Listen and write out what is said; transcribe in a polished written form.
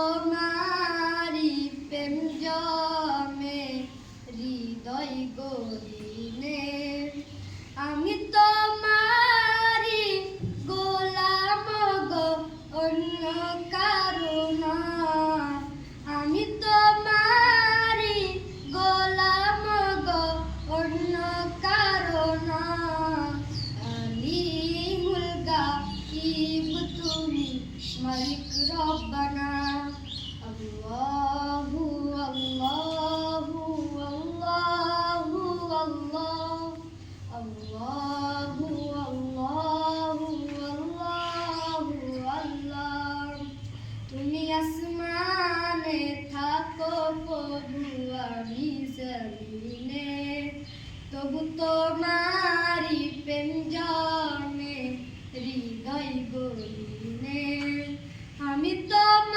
তোমারি প্রেম জমে হৃদয় গহীনে, আমি তোমারি গোলাম গো অন্য কারো না, আমি তোমারি গোলাম গো অন্য কারো না। আলিমুল গায়ব তুমি মালিক রব্বানা। আল্লাহু আল্লাহু আল্লাহু আল্লাহ, আল্লাহু আল্লাহু আল্লাহু আল্লাহ। তুমি আসমানে থাকো প্রভু আমি জমিনে, তবু তোমারি প্রেম জমে হৃদয় গহীনে, আমি তোমার